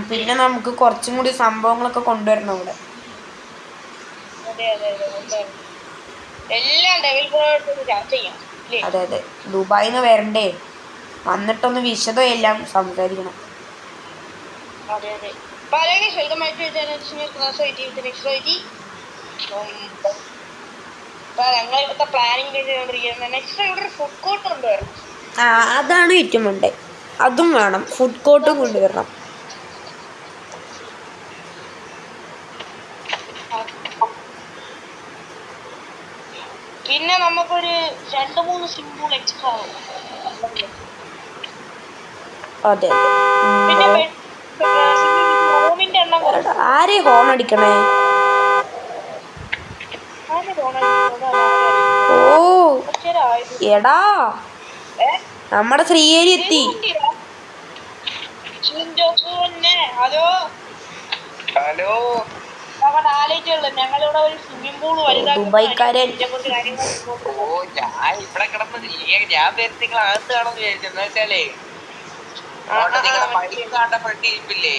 പിന്നെ നമുക്ക് കുറച്ചും കൂടി സംഭവങ്ങളൊക്കെ കൊണ്ടുവരണം ഇവിടെ. അതെ അതെ, ദുബായിന്ന് വരണ്ടേ, വന്നിട്ടൊന്ന് വിശദം എല്ലാം സംസാരിക്കണം. അതെ അതെ. അതാണ് ഏറ്റവും വേണ്ടേ, അതും വേണം, ഫുഡ് കോർട്ടും കൊണ്ടുവരണം. പിന്നെ നമുക്കൊരു 2-3 സിമ്പിൾ എക്സ്ട്രാ. അതെ പിന്നെ ആരെ ഹോൺ അടിക്കണേ? ഓ എടാ, നമ്മുടെ ശ്രീയേരി എത്തി. ഹലോ ഹലോ, ഞങ്ങളിവിടെ ഒരു സ്വിമ്മിംഗ് പൂൾ ദുബായ്ക്കാരൻ. ഓ, ഞാൻ ഇവിടെ കിടന്ന് ഞാൻ നിങ്ങൾ അകത്ത് കാണുമെന്ന് വിചാരിച്ചു. എന്ന് വെച്ചാലേ ഫ്രണ്ട് ഇരിപ്പില്ലേ,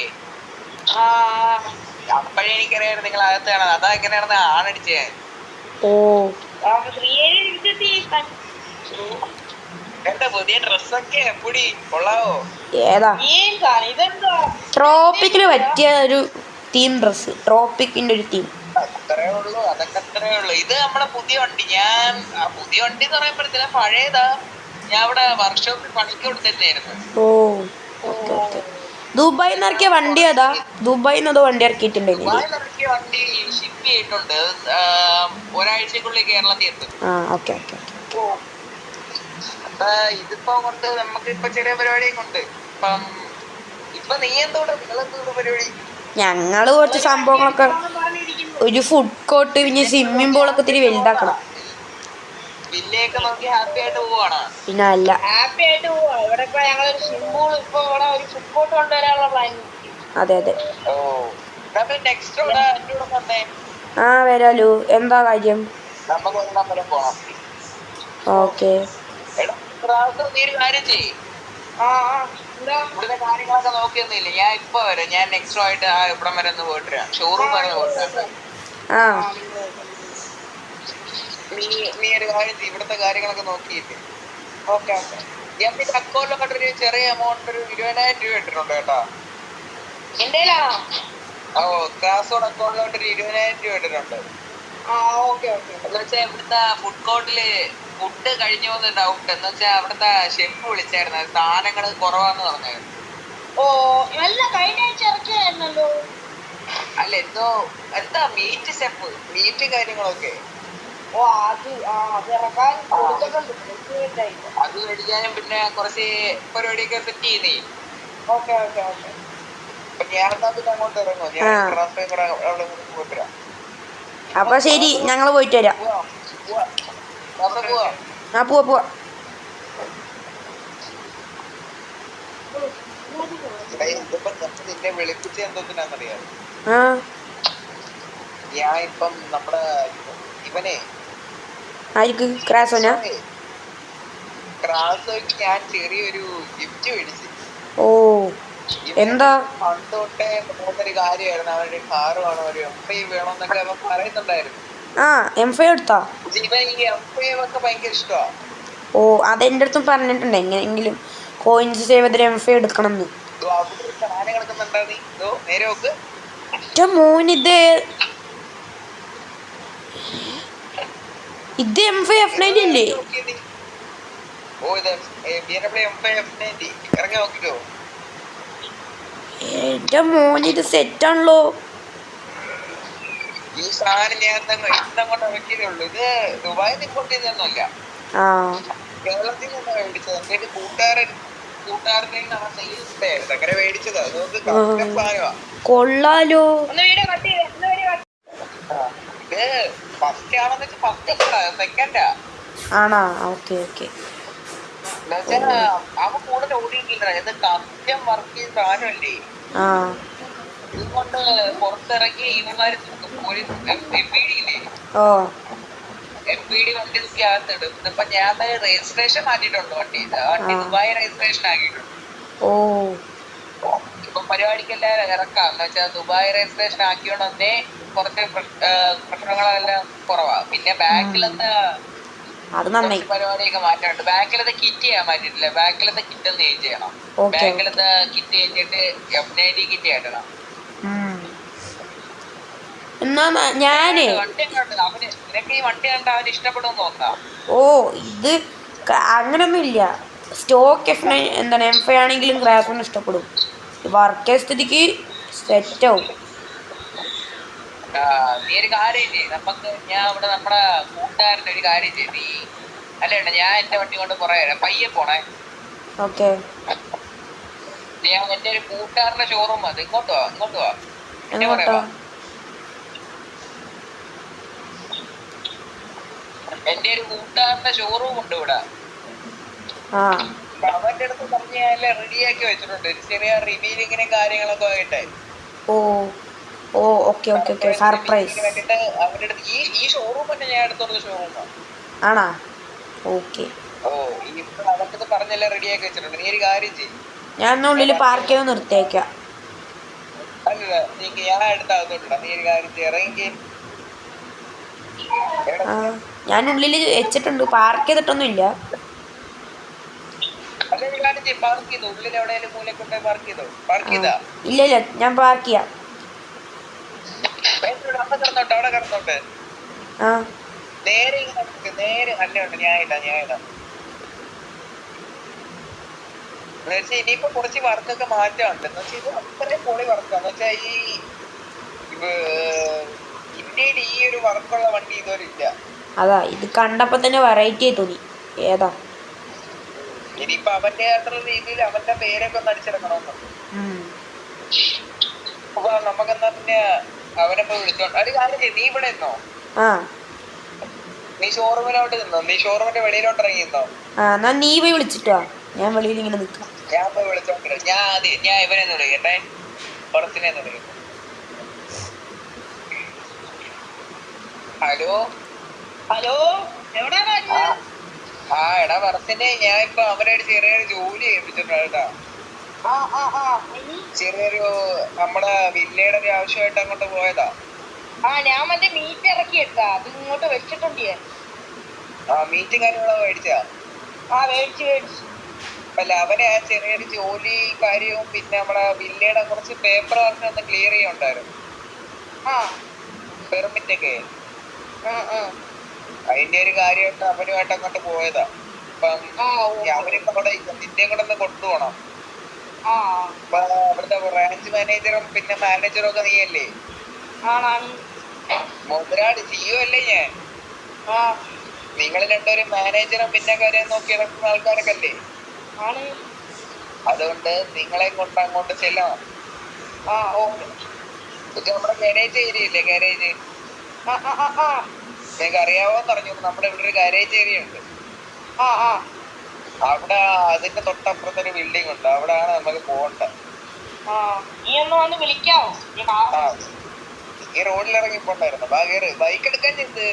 അപ്പഴേ എനിക്കറിയാം നിങ്ങൾ അകത്ത് കാണാം. അതാ എങ്ങനെയാണെന്ന് ആണടിച്ചേ. ഓ, എന്താ പുതിയ ഡ്രസ്സൊക്കെ എപ്പൊടി കൊള്ളാവോ? ഏതാ ട്രോപ്പിക്കിന് പറ്റിയ ഒരു തീം ഡ്രസ്, ട്രോപ്പിക്കിന്റെ ഒരു തീം. അത്രേ ഉള്ളൂ, അതൊക്കെ അത്രേ ഉള്ളൂ. ഇത് നമ്മളെ പുതിയ വണ്ടി. ഞാൻ പുതിയ വണ്ടി എന്ന് പറയുമ്പോഴത്തേന് പഴയതാ, ഞാൻ ഇവിടെ വർക്ക്ഷോപ്പിൽ പണിക്ക് കൊടുത്തിരുന്നായിരുന്നു. ഓ, ദുബായിന്ന് ഇറക്കിയ വണ്ടി ഏതാ? ദുബായിന്ന് അതോ വണ്ടി ഇറക്കിയിട്ടുണ്ടെങ്കിൽ ദുബായിന്ന് ഇറക്കിയ വണ്ടി ഷിപ്പ് ചെയ്തിട്ടുണ്ട്. ഒരാഴ്ചക്കുള്ളിൽ കേരളത്തിൽ എത്തും. Okay okay. അപ്പൊ ഇതിപ്പോ കൊണ്ട് നമുക്ക് ഇപ്പൊ ചെറിയ പരിപാടിയും കൊണ്ട് ഇപ്പൊ നീ എന്തോടെ, നിങ്ങളെന്തോടെ പരിപാടി? ഞങ്ങള് കുറച്ച് സംഭവങ്ങളൊക്കെ, ഒരു ഫുഡ് കോർട്ട്, പിന്നെ സ്വിമ്മിംഗ് പൂളൊക്കെ ഇത്തിരി വലുതാക്കണം. വില്ലയൊക്കെ നോക്കി ഹാപ്പി ആയിട്ട് പോവാണ്. പിന്നെ അല്ല, ഹാപ്പി ആയിട്ട് പോവാ. ഇവിടെ ഇപ്പൊ ഞങ്ങളൊരു സ്വിമ്മിംഗ് പൂൾ, ഇപ്പൊ ഇവിടെ ഒരു ഫുഡ് കോർട്ട് കൊണ്ടുവരാനുള്ള പ്ലാനിങ്. അതെ അതെ. ഓ, നെക്സ്റ്റ് വന്നേ. വരാലോ, എന്താ കാര്യം? നമുക്ക് ഒരെണ്ണം പോണം. ഓക്കെ. നീ ഒരു കാര്യം ചെയ്യ്, ഇവിടുത്തെ കാര്യങ്ങളൊക്കെ നോക്കിയൊന്നുമില്ല. ഞാൻ ഇപ്പൊ വരാം. ഞാൻ നെക്സ്റ്റ് ആയിട്ട് ഇവിടം വരെ ഒന്ന് പോയിട്ട് വരാം, ഷോറൂം വരെ പോയിട്ട് വരാം. നീ ഒരു കാര്യം ചെയ്യ്, ഇവിടുത്തെ കാര്യങ്ങളൊക്കെ നോക്കിയിട്ട്. Okay okay. ഞാൻ പിന്നെ അക്കൗണ്ടിലൊക്കെ ഒരു ചെറിയ എമൗണ്ട്, ഒരു 20,000 രൂപ ഇട്ടിട്ടുണ്ട് കേട്ടോ. എന്റെയിലാണോ? ഓ, കാസോട് അക്കൗണ്ടിലോട്ട് ഒരു 20,000 രൂപ ഇട്ടിട്ടുണ്ട്. എന്ന് വെച്ചാൽ ഇവിടുത്തെ ഫുഡ് കോർട്ടില് ഫുഡ് കഴിഞ്ഞു പോകുന്ന ഡൗട്ട്. എന്ന് വെച്ചാൽ അവിടുത്തെ ഷെഫ് വിളിച്ചായിരുന്നു, സാധനങ്ങൾ കുറവാന്ന് പറഞ്ഞായിരുന്നു. ഓ, നല്ല കഴിഞ്ഞ ആഴ്ച ഇറക്കിയായിരുന്നല്ലോ. അല്ല, എന്താ മീറ്റ് ഷെഫ്, മീറ്റ് കാര്യങ്ങളൊക്കെ. ഓ, അത് ഇറക്കാൻ അത് മേടിക്കാനും പിന്നെ കുറച്ച് പരിപാടിയൊക്കെ സെറ്റ് ചെയ്യുന്നേ. Okay okay okay. അപ്പൊ ഞാൻ എന്നാ പിന്നെ അങ്ങോട്ട് ഇറങ്ങും. ഞാൻ അവിടെ പോയിട്ട് വരാം. അപ്പൊ ശരി, ഞങ്ങള് പോയിട്ട് വരാം. പോവാ. നിന്നെ വിളിപ്പിച്ച എന്തോത്തിനാന്നറിയാം? ഞാൻ ഇപ്പം നമ്മുടെ ഇവനെ ക്രാസോയ്ക്ക് ഞാൻ ചെറിയൊരു ഗിഫ്റ്റ് മേടിച്ചു. ഓ, എന്താ? പണ്ട് തൊട്ടേ പോകുന്നൊരു കാര്യമായിരുന്നു. അവരുടെ കാറ് വേണം, ഒരു M5 വേണമെന്നൊക്കെ അവൻ പറയുന്നുണ്ടായിരുന്നു. M5 എടുത്താ? ഇവൻ ഈ M5 ഒക്കെ ഭയങ്കര ഇഷ്ടമാണ്. ഓ, അതെന്റെ അടുത്തും പറഞ്ഞിട്ടുണ്ട്, എങ്ങനെയെങ്കിലും കോയിൻസ് സേവ് ചെയ്തിട്ട് M5 എടുക്കണം എന്ന്. സാധനം കിടക്കുന്നുണ്ടാ നീ? നേരെ നോക്ക്. ഇത് M5 F90 അല്ലേ? ഓ, ഇത് BMW M5 F90. ഇറങ്ങി നോക്കിക്കോ. എന്റെ മോൻ, ഇത് സെറ്റാണല്ലോ. ഈ സാധനം ഞാൻ ഇന്നങ്ങോട്ട് ഇറക്കിയതേ ഉള്ളൂ. ഇത് ദുബായിൽ ഇമ്പോർട്ട് ചെയ്തൊന്നുമല്ല, കേരളത്തിൽ നിന്ന് മേടിച്ചത്. എന്റെ കൂട്ടുകാരൻ്റെ അങ്ങനെ മേടിച്ചതാ. കൊള്ളാലോ. ഇത് ഫസ്റ്റ് ആണെന്ന് വെച്ചാൽ ഫസ്റ്റ് സെക്കൻഡാ. ആണോ? Okay okay. അവൻ കൂടുതൽ ഓടിയിട്ടില്ല. എന്നിട്ട് അത്യം വർക്ക് ചെയ്ത സാധനമല്ലേ. ഇതുകൊണ്ട് പുറത്തിറങ്ങി ഇവന്മാര് MPD വണ്ടി നോക്കി അകത്തിടും. ഇപ്പൊ ഞാൻ തന്നെ രജിസ്ട്രേഷൻ മാറ്റിയിട്ടുണ്ട് വണ്ടി. വണ്ടി ദുബായ് രജിസ്ട്രേഷൻ ആക്കിയിട്ടുണ്ട്. പരിപാടിക്കെല്ലാം ഇറക്കാം എന്ന് വെച്ചാൽ ദുബായ് രജിസ്ട്രേഷൻ ആക്കിയോണ്ടേ കുറച്ച് പ്രശ്നങ്ങളെല്ലാം കുറവാ. പിന്നെ ബാക്കിലത്തെ അത് നന്നായി. പരിപാടിയൊക്കെ മാറ്റാനുണ്ട്. ബാക്കിലത്തെ കിറ്റ് ചെയ്യാൻ മാറ്റിയിട്ടില്ല. ബാക്കിലത്തെ കിറ്റ് ഒന്ന് ചേഞ്ച് ചെയ്യണം. ബാക്കിലത്തെ കിറ്റ് ചേഞ്ചിട്ട് F90 കിറ്റ് കയറ്റണം. എന്നാ ഞാനേ നിനക്ക് ഈ വണ്ടി കണ്ട അവന് ഇഷ്ടപ്പെടും നോക്കാം. ഓ ഇത് അങ്ങനൊന്നും ഇല്ല. സ്റ്റോക്ക് F9 എന്താണ് M5 ആണെങ്കിലും ക്രാഫിന് ഇഷ്ടപ്പെടും. വർക്ക് സ്ഥിതിക്ക് സെറ്റാവും. നീ ഒരു കാര്യം ചെയ്യ്, നമുക്ക് ഞാൻ ഇവിടെ നമ്മുടെ കൂട്ടുകാരൻ്റെ ഒരു കാര്യം ചെയ്ത് നീ അല്ലേണ്ട ഞാൻ എന്റെ വണ്ടി കൊണ്ട് കുറെ പയ്യെ പോണേ. ഓക്കെ ഞാൻ എന്റെ ഒരു കൂട്ടുകാരന്റെ ഷോറൂം അത് ഇങ്ങോട്ട് വാ എന്റെ ഒരു കൂട്ടുകാരന്റെ ഷോറൂം ഉണ്ട് ഇവിടെ. അവന്റെ അടുത്ത് പറഞ്ഞ് ഞാൻ റെഡിയാക്കി വെച്ചിട്ടുണ്ട്. ചെറിയ റിവീലിങ്ങിനെ കാര്യങ്ങളൊക്കെ ആയിട്ടെ. ഓ ഓക്കെ സർപ്രൈസ്. അവന്റെ അടുത്ത് ഈ ഷോറൂം തന്നെ ഞാൻ എടുത്തുള്ള ഷോറൂമാണ്. ആണോ? ഓക്കെ. അവർക്ക് പറഞ്ഞെല്ലാം റെഡിയാക്കി വെച്ചിട്ടുണ്ട്. നീ ഒരു കാര്യം ചെയ്യും, ഞാൻ ഉള്ളിൽ പാർക്ക് ചെയ്ത് നിർത്തിയേക്കാം. അല്ല നീക്ക് ഞാൻ എടുത്താകത്തോട്ടാ. നീ ഒരു കാര്യം ചെയ്യ, ഇറങ്ങി. ഞാൻ ഉള്ളിൽ വെച്ചിട്ടുണ്ട്, പാർക്ക് ചെയ്തിട്ടൊന്നും ഇല്ല. ഇല്ല ഞാൻ പാർക്ക് ചെയ്യാം. ഇനിയിപ്പോ കുറച്ച് വർക്കൊക്കെ മാറ്റമുണ്ട്. എന്ന് വെച്ചാൽ ഇത് അത്രയും പൊളി വർക്കാന്ന് വെച്ചാൽ ഈ ഇന്ത്യയിൽ ഈ ഒരു വർക്കുള്ള വണ്ടി ഇതുവരെ ഇല്ല. അതാ ഇത് കണ്ടപ്പോ തന്നെ വെറൈറ്റി ആയി തോന്നി. ഏതാ ഇനിയിപ്പോ അവന്റെ ആയിട്ടുള്ള രീതിയിൽ അവന്റെ പേരൊക്കെ ഒന്ന് അടിച്ചെടുക്കണമെന്ന്. അപ്പൊ നമുക്കെന്നാ പിന്നെ അവനെപ്പോ വിളിച്ചോണ്ട് ഒരു കാര്യം ചെയ്യും, നീ ഇവിടെ നിന്നോ, നീ ഷോറൂമിലോട്ട് നിന്നോ, നീ ഷോറൂമിന്റെ വെളിയിലോട്ട് ഇറങ്ങി നിന്നോ. നീ പോയി വിളിച്ചിട്ടോ, ഞാൻ വെളിയിൽ ഇങ്ങനെ നിൽക്കാം. ഞാൻ പോയി വിളിച്ചോണ്ട് ഞാൻ ഇവനെ വിളിക്കട്ടെ, പുറത്തിനെ വിളിക്കും. ഹലോ എവിടാ? എടാ പറത്തിനെ ഞാൻ ഇപ്പൊ അവനൊരു ചെറിയൊരു ജോലി ഏൽപ്പിച്ചിട്ടുണ്ട്. ചെറിയൊരു നമ്മുടെ വില്ലയുടെ ഒരു ആവശ്യമായിട്ട് അങ്ങോട്ട് പോയതാ. ഞാൻ മറ്റേ മീറ്റ് ഇറക്കിയെടുത്താ, അത് ഇങ്ങോട്ട് വെച്ചിട്ടുണ്ട്. മീറ്റ് കാര്യങ്ങളൊക്കെ മേടിച്ചാ? മേടിച്ചു. അല്ല അവനെ ആ ചെറിയൊരു ജോലി കാര്യവും പിന്നെ നമ്മുടെ വില്ലയുടെ കുറച്ച് പേപ്പർ വർക്ക് ഒന്ന് ക്ലിയർ ചെയ്യാനുണ്ടായിരുന്നു. പെർമിറ്റ് ഒക്കെ അതിന്റെ ഒരു കാര്യമായിട്ട് അവനുമായിട്ട് അങ്ങോട്ട് പോയതാ. അപ്പം അവനിപ്പോ അവിടെ നിന്നെ കൂടെ ഒന്ന് കൊണ്ടുപോകണം. അപ്പൊ അവിടുത്തെ ബ്രാഞ്ച് മാനേജറും പിന്നെ മാനേജറും ഒക്കെ നീയല്ലേ? മുതലാളി CEO അല്ലേ ഞാൻ? നിങ്ങൾ രണ്ടുപേരും മാനേജറും പിന്നെ കാര്യം നോക്കി നടക്കുന്ന ആൾക്കാരൊക്കെ അല്ലേ? അതുകൊണ്ട് നിങ്ങളെ കൊണ്ട് അങ്ങോട്ട് ചെല്ലണം. നമ്മുടെ ഗാരേജ് ഏരിയ ഇല്ലേ, ഗാരേജ് നിങ്ങൾക്ക് അറിയാവോന്ന് പറഞ്ഞു. നമ്മുടെ ഇവിടെ ഒരു ഗാരേജ് ഏരിയ ഉണ്ട്. അവിടെ അതിന്റെ തൊട്ടപ്പുറത്തൊരു ബിൽഡിംഗ് ഉണ്ട്, അവിടെയാണ് നമുക്ക് പോകേണ്ടത്. ഈ റോഡിൽ ഇറങ്ങി പോണ്ടായിരുന്നു. ബൈക്ക് എടുക്കാൻ ചെയ്ത്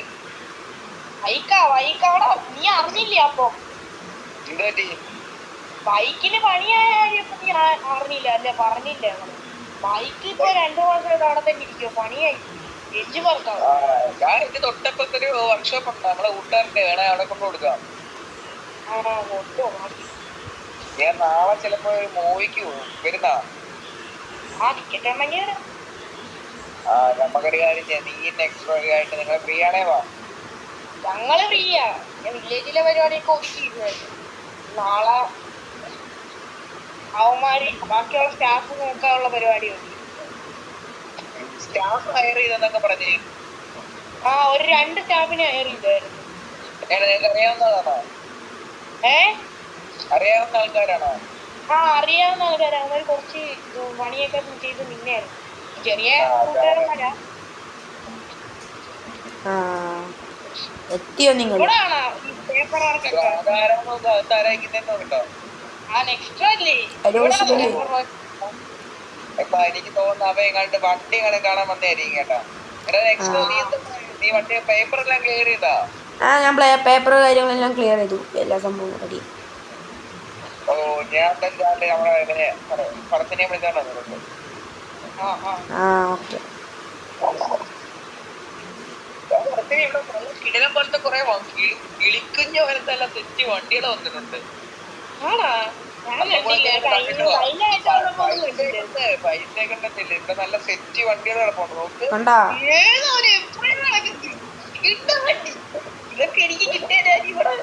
നീ അറിഞ്ഞില്ലേ? അപ്പൊ എന്ത് പറ്റി? ബൈക്കിന് പണിയായ നീ അറിഞ്ഞില്ല അല്ലേ? പറഞ്ഞില്ല. ബൈക്ക് ഇപ്പൊ 2 മാസമായിട്ട് അവിടെ തന്നെ ഇരിക്കും, പണിയായി. ഞാൻ എന്റെ തൊട്ടപ്പുറത്തൊരു വർക്ക്ഷോപ്പ് ഉണ്ട് നമ്മളെ കൂട്ടുകാരന്റെ, വേണേ അവിടെ കൊണ്ട് കൊടുക്കാം. ഞാൻ നാളെ ചിലപ്പോ ഒരു മൂവിക്ക് വരുന്ന. നമുക്കൊരു കാര്യം ചെയ്യാം, നീ നെക്സ്റ്റ് ആയിട്ട് നിങ്ങൾ ഫ്രീ ആണേ വാ. ഞങ്ങള് ഫ്രീയാ. വില്ലേജിലെ പരിപാടിയൊക്കെ ഒതുക്കിയിരുന്നു. നാളെ അവന്മാര് ബാക്കിയുള്ള സ്റ്റാഫ് നോക്കാനുള്ള പരിപാടിയുണ്ട്. സ്റ്റാഫ് ഹയർ ചെയ്തെന്നൊക്കെ പറഞ്ഞേ. ഒരു 2 സ്റ്റാഫിനെ ഹയർ ചെയ്തായിരുന്നു. നിങ്ങൾക്ക് അറിയാവുന്നതാണോ? അറിയാവുന്ന ആൾക്കാരാണോ? അറിയാവുന്ന ആൾക്കാരാ. അവന്മാര് കുറച്ച് പണിയൊക്കെ ചെയ്ത് നിന്നായിരുന്നു. ചെറിയ കൂട്ടുകാരന്മാരാ. എത്തിയോ നിങ്ങൾ? പേപ്പർ വർക്ക് എക്സ്ട്രാ അല്ലേ? ഇപ്പൊ എനിക്ക് തോന്നുന്നു അവ എങ്ങാണ്ട് വണ്ടി കാണാൻ വന്നതായിരിക്കും കേട്ടാ. നീ വണ്ടി പേപ്പർ എല്ലാം ക്ലിയർ ചെയ്താ? ഞാൻ പേപ്പർ കാര്യങ്ങളെല്ലാം ക്ലിയർ ചെയ്തു, എല്ലാ സംഭവവും റെഡി. ഓ ഞാൻ എന്താണ്ട് നമ്മളെ പറത്തിനെ വിളിച്ചാണ് വന്നിട്ടുണ്ട്. ആ ഓക്കെ. പറത്തിനെ ഇവിടെ നല്ല കിടിലം പോലത്തെ കുറെ കിളിക്കുഞ്ഞ പോലത്തെ എല്ലാം തെറ്റി വണ്ടികൾ വന്നിട്ടുണ്ട്. ആണോ? ഞാൻ കണ്ടില്ല. പൈസ കണ്ടില്ല. ഇവിടെ നല്ല സെറ്റി വണ്ടികൾ കിടപ്പുണ്ട്. നോക്ക്. കണ്ടാ ഏതോര് എപ്പോഴും നടക്കുന്നത് കിട്ട വണ്ടി. ഇതൊക്കെ എനിക്ക് കിട്ടിയാലും ഇവിടെ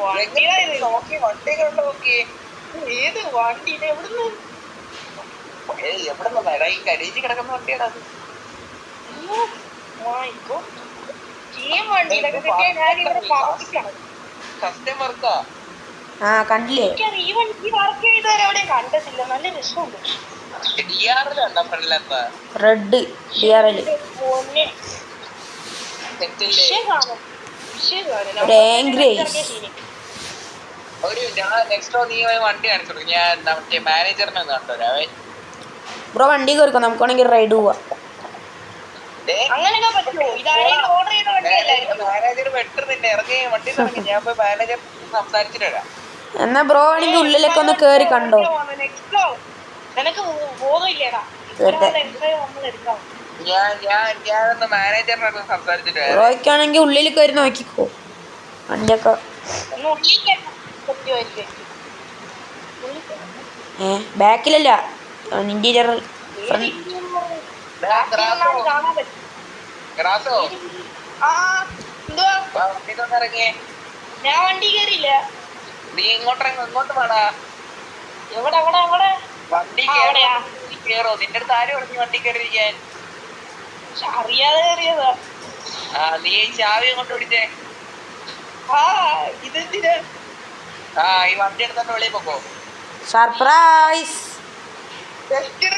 വണ്ടികളായത്. നോക്കി വണ്ടികളുണ്ട് നോക്കി. ഏത് വണ്ടി? ഇത് എവിടുന്ന്? എവിടെ നിന്നാ ഈ കരീജി കിടക്കുന്ന വണ്ടിയാണ് അത്. വണ്ടി ഇതൊക്കെ കിട്ടിയാൽ ഞാൻ ഇവിടെ പറപ്പിക്കണം. കസ്റ്റമർക്കാ. ആ കണ്ടില്ലേ? എനിക്കത് ഈ വണ്ടി വർക്ക് ചെയ്തവരെ എവിടെയും കണ്ടിട്ടില്ല. നല്ല രസമുണ്ട്. ഡിആറിലുണ്ടോ ഫ്രണ്ടിലെന്താ റെഡ് DRL പൊന്നെ സെറ്റില്ലേ? ഒരു angry eyes. ഒരു ഞാൻ നെക്സ്റ്റ് നീ വണ്ടി കാണിച്ചു. ഞാൻ മറ്റേ മാനേജറിനെ ഒന്ന് കണ്ടോരാവേ. ബ്രോ വണ്ടി കയറിക്കോ, നമുക്ക് വേണമെങ്കിൽ റൈഡ് പോവാ. അങ്ങനെയൊക്കെ പറ്റുമോ? ഇതാരെങ്കിലും ഓർഡർ ചെയ്ത വണ്ടിയല്ലായിരുന്നു. മാനേജർ വെട്ടർ നിന്നെ ഇറങ്ങി വണ്ടി ഇറങ്ങി. ഞാൻ പോയി മാനേജർ സംസാരിച്ചിട്ട് വരാം. എന്നാ ബ്രോ ആണെങ്കിൽ ഉള്ളിലേക്ക് ഒന്ന് കേറി കണ്ടോ. നിനക്ക് ബോധമില്ലേടാ? ഞാനൊന്ന് മാനേജറിനോട് സംസാരിച്ചിട്ട് വരാം. ബ്രോയ്ക്കാണെങ്കിൽ ഉള്ളിൽ കയറി നോക്കിക്കോ വണ്ടിയൊക്കെ. ബാക്കിലല്ല, ഇന്റീരിയർ ഗ്രാസോ ഇറങ്ങിയേ. ഞാൻ വണ്ടി കയറിയില്ല. നീ ഇങ്ങോട്ട് വേടാ. എവിടെ എവിടെ എവിടെ? വണ്ടി കേറോ? നിന്റെ അടുത്ത് ആരും പറഞ്ഞു വണ്ടി കയറിയിരിക്കാൻ? അറിയാതെ കയറിയതാ. നീ ചാവി കൊണ്ട് പിടിച്ചേ. ഇതെന്തിനാ? ഈ വണ്ടി എടുത്തോണ്ട് വെളിയിൽ പോക്കോ. സർപ്രൈസ്. ടെസ്റ്റ്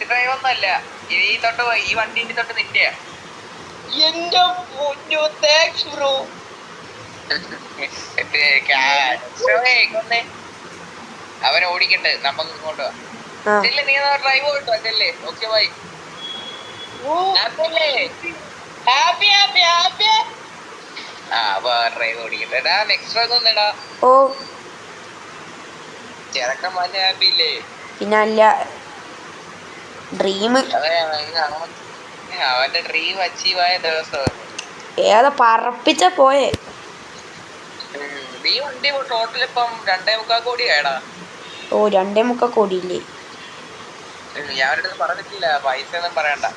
ഡ്രൈവ് ഒന്നല്ല, ഈ വണ്ടി തൊട്ട് നിന്റെയാ. എന്റെ പൊന്നോ, താങ്ക്സ് ബ്രോ. അവൻ ഓടിക്കട്ടെ, നമുക്ക് ഇങ്ങോട്ട് നീ ഡ്രൈവ് പോയിട്ടോ അല്ലേ? Okay bye. Happy happy happy. Drive ഓടിക്കട്ടെ. നെക്സ്റ്റ് ഡ്രൈവ് ഒന്നെടാ. ഓ ചെറുക്കൻ വല്ല ഹാപ്പി ഇല്ലേ? പിന്നെ അല്ല, ഡ്രീം. അവന്റെ ഡ്രീം അച്ചീവ് ആയ ദിവസം. ഏതാ പറപ്പിച്ച പോയെ. നീ വണ്ടി ടോട്ടൽ ഇപ്പം 2.25 കോടി ആയടാ. ഓ 2.25 കോടിയില്ലേ? ഞാൻ അവരുടെ പറഞ്ഞിട്ടില്ല, പൈസ ഒന്നും പറയണ്ട.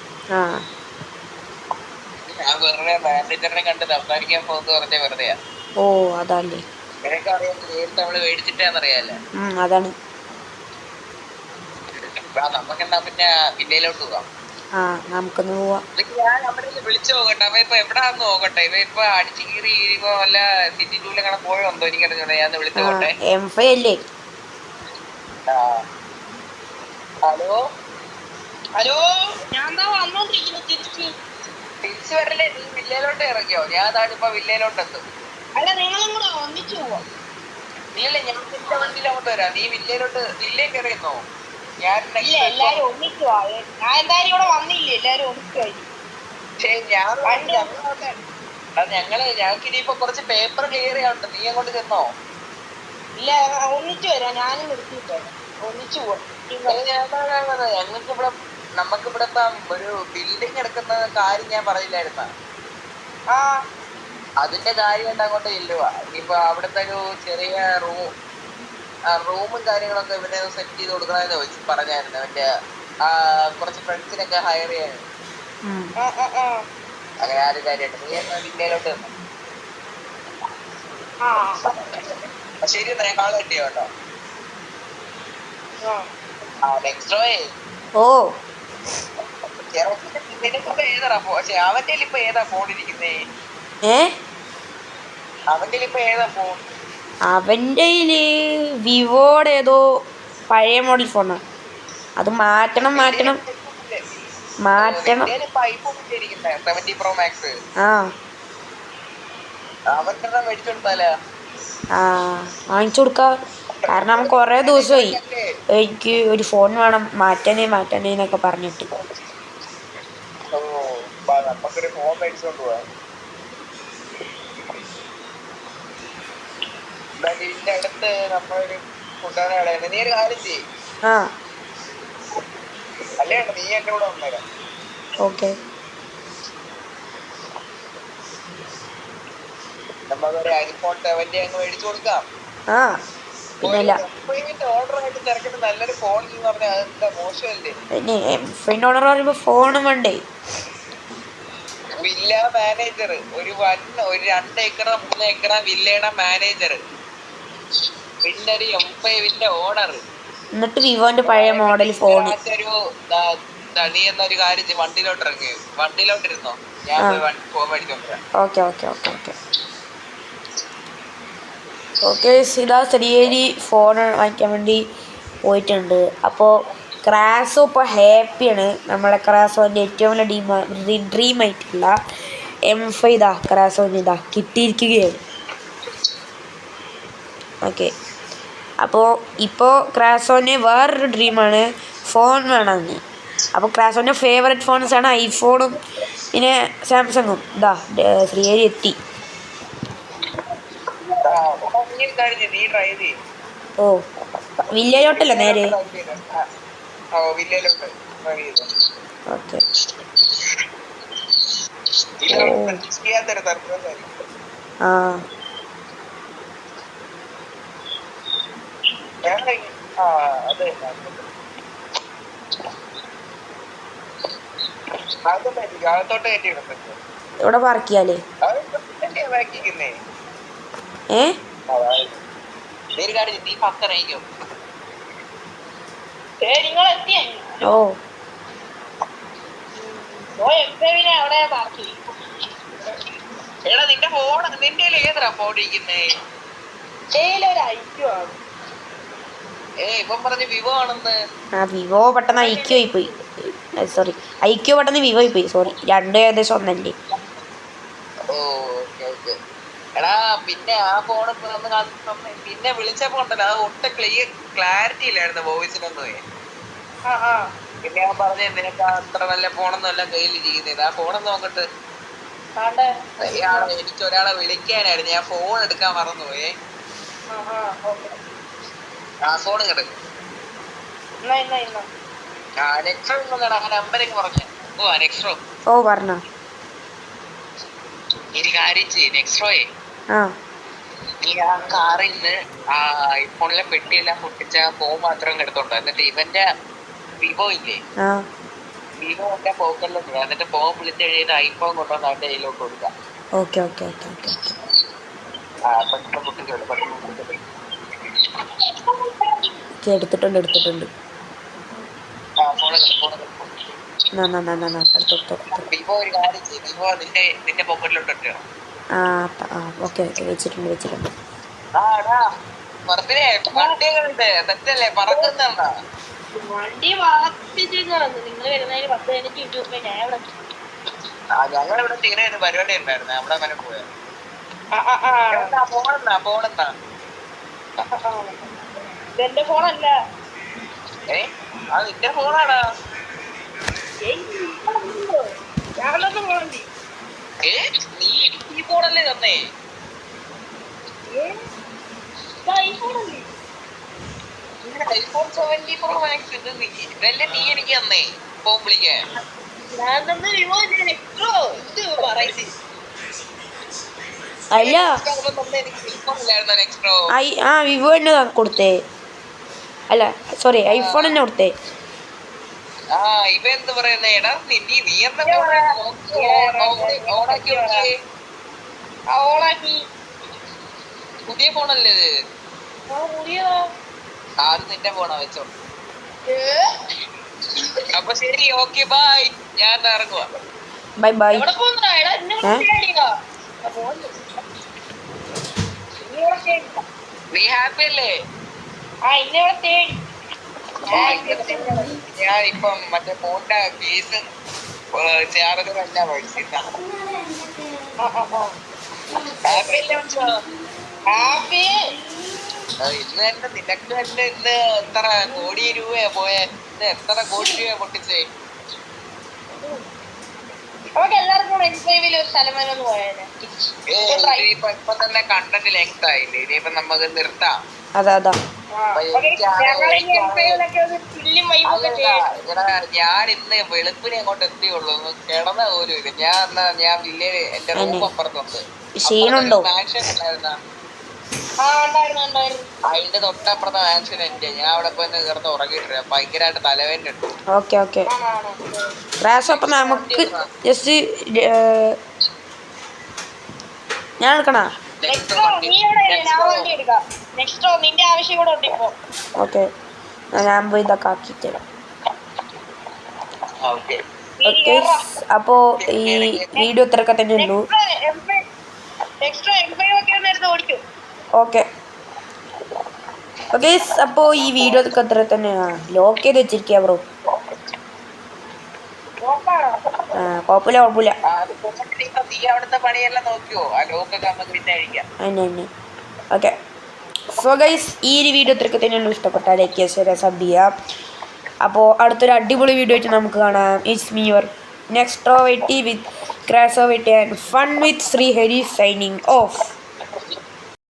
ഞാൻ വെറുതെ മാനേജറിനെ കണ്ട് സംസാരിക്കാൻ പോകുന്നത് പറഞ്ഞ വെറുതെയാ. ഓ അതല്ലേ. നിനക്കറിയാം നേരിട്ട് നമ്മള് മേടിച്ചിട്ടാന്നറിയാല്ലേ. അതാണ്. നമുക്കെന്താ പിന്നെ വില്ലയിലോട്ട് പോകാം. നമുക്കൊന്ന് പോവാം. ഞാൻ അവിടെ വിളിച്ചു നോക്കട്ടെ. അവ ഇപ്പൊ എവിടാന്ന് നോക്കട്ടെ. ഇവ ഇപ്പൊ അടിച്ചു കീറി ഇപ്പൊ വല്ല സിറ്റി ടൂലെങ്ങനെ പോയോന്തോ എനിക്കറിഞ്ഞൂടെ. ഞാൻ വിളിച്ചു നോക്കട്ടെ. M5 അല്ലേ? ഹലോ ഹലോ, ഞാൻ വന്നോണ്ടിരിക്കുന്നു. തിരിച്ചു വരല്ലേ? നീ വില്ലയിലോട്ട് ഇറങ്ങിയോ? ഞാൻ ഇപ്പൊ വില്ലയിലോട്ട് എത്തും. അല്ല, നിങ്ങളും കൂടെ ഒന്നിച്ചു പോവാം. നീല്ലേ, ഞാൻ നിന്റെ വണ്ടിയിലോട്ട് വരാം. നീ വില്ലയിൽ കയറിയെന്നോ? ഞാൻ എല്ലാരും ഒന്നിച്ചു പോവാ. ഞാൻ എന്തായാലും ഇവിടെ വന്നില്ലേ, എല്ലാരും ഒന്നിച്ചു. ഞങ്ങൾക്ക് ഇനിയിപ്പോ കുറച്ച് പേപ്പർ ക്ലിയർ ചെയ്യാനുണ്ട്. നീ അങ്ങോട്ട് ചെന്നോ? ഇല്ല, ഒന്നിച്ചു വരാം. ഞാനും നിർത്തിയിട്ട് ഒന്നിച്ചു പോവാം. നമുക്കിവിടെ ഇപ്പം ഒരു ബിൽഡിംഗ് എടുക്കുന്ന കാര്യം ഞാൻ പറഞ്ഞില്ലായിരുന്ന? അതിന്റെ കാര്യമായിട്ട് അങ്ങോട്ട് ചെല്ലുവാ. ഇനിയിപ്പോ അവിടുത്തെ ഒരു ചെറിയ റൂമും കാര്യങ്ങളൊക്കെ ഇവിടെ സെറ്റ് ചെയ്ത് കൊടുക്കണമെന്ന് പറഞ്ഞായിരുന്നു. മറ്റേ കുറച്ച് ഫ്രണ്ട്സിനൊക്കെ ഹയർ ചെയ്യാൻ. അങ്ങനെ ആ ഒരു കാര്യമായിട്ട് നീ എന്നാ വില്ലയിലോട്ട് വന്നു. ശരി, എന്നാ ഞാൻ കാള് കിട്ടിയോ കേട്ടോ. നെക്സ്റ്റ് അവന്റെ ഇപ്പൊ ഏതാ ഫോൺ ഇരിക്കുന്നേ? അവന്റെ ഇപ്പൊ ഏതാ ഫോൺ? അവന്റെ വിവോയുടെ ഏതോ പഴയ മോഡൽ ഫോണാ. അത് മാറ്റണം. വാങ്ങിച്ചു കൊടുക്ക. കാരണം അവൻ കൊറേ ദിവസമായി എനിക്ക് ഒരു ഫോൺ വേണം, മാറ്റാനേ എന്നൊക്കെ പറഞ്ഞിട്ട്. ഇതിന്റെ അടുത്ത് നമ്മളൊരു ഫുഡാണ് കളയുന്നത്. നീ ഒരു കാര്യം ചെയ്യ്, ആ അല്ലേ നീ എന്റെ കൂടെ വന്നേരാം. ഓക്കെ. നമുക്കൊരു ഐഫോൺ 70 അങ്ങ് മേടിച്ചു കൊടുക്കാം. ആ പിന്നല്ല, ഓർഡർ ആയിട്ട് തിരക്കിട്ട് നല്ലൊരു ഫോൺ എന്ന് പറഞ്ഞാൽ അതെന്താ മോശമല്ലേ? പിന്നെ ഫ്രണ്ട് ഓണർ പറയുമ്പോൾ ഫോണും വേണ്ടേ? വില്ല മാനേജർ, ഒരു 2 ഏക്കറ 3 ഏക്കറ വില്ലയുടെ മാനേജർ, പിന്നെ ഒരു M5 ഓണർ. എന്നിട്ട് വിവോന്റെ പഴയ മോഡൽ ഫോണ്. നീ എന്നൊരു കാര്യം ചെയ്യ്, വണ്ടിയിലോട്ടിരുന്നോ, ഞാൻ പോയി ഫോൺ മേടിച്ചോണ്ടിരാം. Okay okay okay okay okay. ഇതാ ശ്രീയേരി ഫോൺ വാങ്ങിക്കാൻ വേണ്ടി പോയിട്ടുണ്ട്. അപ്പോൾ ക്രാസോ ഇപ്പോൾ ഹാപ്പിയാണ്. നമ്മളെ ക്രാസോൻ്റെ ഏറ്റവും വലിയ ഡ്രീം ആയിട്ടുള്ള M5 ഇതാ ക്രാസോന് ഇതാ കിട്ടിയിരിക്കുകയാണ്. ഓക്കെ, അപ്പോൾ ഇപ്പോൾ ക്രാസോന് വേറൊരു ഡ്രീമാണ്, ഫോൺ വേണമെന്ന്. അപ്പോൾ ക്രാസോൻ്റെ ഫേവറേറ്റ് ഫോൺസാണ് ഐഫോണും പിന്നെ സാംസങ്ങും. ഇതാ ശ്രീയേരി എത്തി. ഓ വില്ലേജോട്ടല്ല നേരെ. ഓക്കെ. ആ ഇവിടെ പാർക്ക് ചെയ്യാലേ? ഏ നിങ്ങൾ എത്തിയ ഓ അവിടെ പാർക്ക് ചെയ്യും. എടാ നിന്റെ ഫോൺ നിന്റെ ഏതാ ഫോൺ ഇരിക്കുന്നേ? ഒരു ഐക്യമാണ്. ഇപ്പം പറഞ്ഞ വിവോ ആണെന്ന്. ആ വിവോ പെട്ടെന്ന് ഐക്യു ആയി പോയി. സോറി, ഐക്യു പെട്ടെന്ന് വിവോ ആയി പോയി. സോറി, രണ്ടും ഏകദേശം ഒന്നല്ലേ? എടാ പിന്നെ ആ ഫോൺ പിന്നെ വിളിച്ചപ്പോ ഉണ്ടല്ലോ, അത് ഒട്ടും ക്ലാരിറ്റി ഇല്ലായിരുന്നു വോയിസിനൊന്നും. പിന്നെ ഞാൻ പറഞ്ഞ നിനക്ക് അത്ര നല്ല ഫോണൊന്നും അല്ല കയ്യിൽ ഇരിക്കുന്നത്. ആ ഫോണൊന്നും നോക്കട്ട്. എനിക്ക് ഒരാളെ വിളിക്കാനായിരുന്നു, ഞാൻ ഫോൺ എടുക്കാൻ മറന്നുപോയേ. ആ ഫോൺ കിടക്കും. നമ്പരൊക്കെ പറഞ്ഞു. നെക്സ്ട്രോ ഓ പറഞ്ഞോ. ഇനി കാര്യം ചെയ്യ്, നെക്സ്ട്രോയെ ആ നീ ആ കാറിൽ നിന്ന് ആ ഐഫോണിലെ പെട്ടിയെല്ലാം പൊട്ടിച്ച ഫോൺ മാത്രം എടുത്തോണ്ടോ. എന്നിട്ട് ഇവന്റെ വിവോ ഇല്ലേ, ആ വിവോ എന്റെ പോക്കറ്റിലോട്ട് ഇടുക. എന്നിട്ട് ഫോൺ വിളിച്ച് കഴിഞ്ഞിട്ട് ഐഫോൺ കൊണ്ടുവന്ന് അവന്റെ കയ്യിലോട്ട് കൊടുക്കാം. Okay okay okay okay okay. പെട്ടെന്ന് പൊട്ടിച്ചോളൂ, പെട്ടെന്ന് പൊട്ടിച്ചോളൂ. എടുത്തിട്ടുണ്ട് എടുത്തിട്ടുണ്ട്. വിവോ ഒരു കാര്യം ചെയ്യും, വിവോ നിന്റെ പോക്കറ്റിലോട്ട് ഇട്ടോ. ആ ഓക്കെ ഓക്കെ, വെച്ചിട്ടുണ്ട് വെച്ചിട്ടുണ്ട്. തെറ്റല്ലേ പറക്കുന്നെന്നാ. വണ്ടി വാർത്തിച്ചിരുന്നു. നിങ്ങൾ വരുന്നതിന് 10 മിനിറ്റ് യൂട്യൂബ് ഞാൻ ഇവിടെ ഞങ്ങളിവിടെ ചെയ്യുന്ന പരിപാടി ഉണ്ടായിരുന്നു, അവിടെ വരെ പോയ ഫോണെന്നാ. ഇതെന്റെ ഫോണല്ല. അത് നിന്റെ ഫോണാടാ. ഞങ്ങളൊന്നും ഫോണുണ്ട്. നീ ഈ ഫോണല്ലേ തന്നേ? ഐഫോണല്ലേ? ഐഫോൺ 70 Pro Max ഇതല്ലേ നീ എനിക്ക് തന്നേ ഫോൺ വിളിക്കാൻ? ഞാൻ തന്നെ വിവോ നെക്സ്ട്രോ പറയുന്നത്. അല്ല ആ വിവോ തന്നെ കൊടുത്തേ. അല്ല സോറി, ഐഫോൺ തന്നെ കൊടുത്തേ. ആ ഇവ എന്ത് പറയുന്നേ? എടാ നീ ഓണാക്കി. പുതിയ ഫോണല്ലേ ഇത്? അത് നിന്റെ ഫോണാ, വെച്ചോ. അപ്പൊ ശരി, ഓക്കെ ബൈ, ഞാൻ ഇറങ്ങുക. Bye bye. നീ ഹാപ്പി അല്ലേ? ഞാൻ ഇപ്പം മറ്റേ ഫോണിന്റെ കേസ് ചാർജർ എല്ലാം മേടിച്ചിരുന്ന ഇന്ന് തന്നെ നിനക്ക് തന്നെ ഇന്ന് എത്ര കോടി രൂപയാ പോയെ? ഇന്ന് എത്ര കോടി രൂപ പൊട്ടിച്ചേ? നമുക്ക് എല്ലാവർക്കും എക്സ്പൈവിൽ ഒരു സ്ഥലം വരെ ഒന്ന് പോയാലേ ഇപ്പൊ തന്നെ കണ്ടന്റ് ലെങ്ത് ആയില്ലേ, ഇനിയിപ്പൊ നമുക്ക് നിർത്താം. അതാ ഞാൻ ഇന്ന് വെളുപ്പിനെ അങ്ങോട്ട് എത്തിയുള്ളൂ, കിടന്ന പോലും ഇല്ല. ഞാൻ വില്ലേജ് എന്റെ റൂം അപ്പുറത്തുണ്ട്, ക്ഷീണുണ്ടോ? മാൻഷൻ ഉണ്ടായിരുന്ന അതിന്റെ തൊട്ടപ്പുറത്തെ മാൻഷൻ എന്റെ. ഞാൻ അവിടെ പോയി കിടന്ന് ഉറങ്ങിയിട്ടില്ല, ഭയങ്കരമായിട്ട് തലവേദന ഉണ്ട്. Okay crash. അപ്പം നമുക്ക് ജസ്റ്റ് ഞാൻ എടുക്കണ. ഓക്കെ ഞാൻ പോയി ഇതൊക്കെ ആക്കി തരാം. ഓക്കെ അപ്പോൾ ഈ വീഡിയോ ഇത്രയൊക്കെ തന്നെ ഉള്ളൂ. ഓക്കെ അപ്പോൾ ഈ വീഡിയോ ഒക്കെ അത്ര തന്നെയാണ്. ലോക്ക് ചെയ്ത് വെച്ചിരിക്കുക ബ്രോ. കുഴപ്പമില്ല അവിടുത്തെ പണിയെല്ലാം നോക്കിയോ? ആ ലോക്കൊക്കെ നമുക്ക് പിന്നെ അഴിക്കാം. ഓക്കെ സോ ഗൈസ്, ഈ ഒരു വീഡിയോ ഇത്രയൊക്കെ തന്നെയാണ്. ഇഷ്ടപ്പെട്ടാൽ ലൈക്ക് ചെയ്യുക, ഷെയർ സബ് ചെയ്യുക. അപ്പോൾ അടുത്തൊരു അടിപൊളി വീഡിയോ ആയിട്ട് നമുക്ക് കാണാം. It's me your next with ക്രാസോവിറ്റി and fun with Sreehari signing of.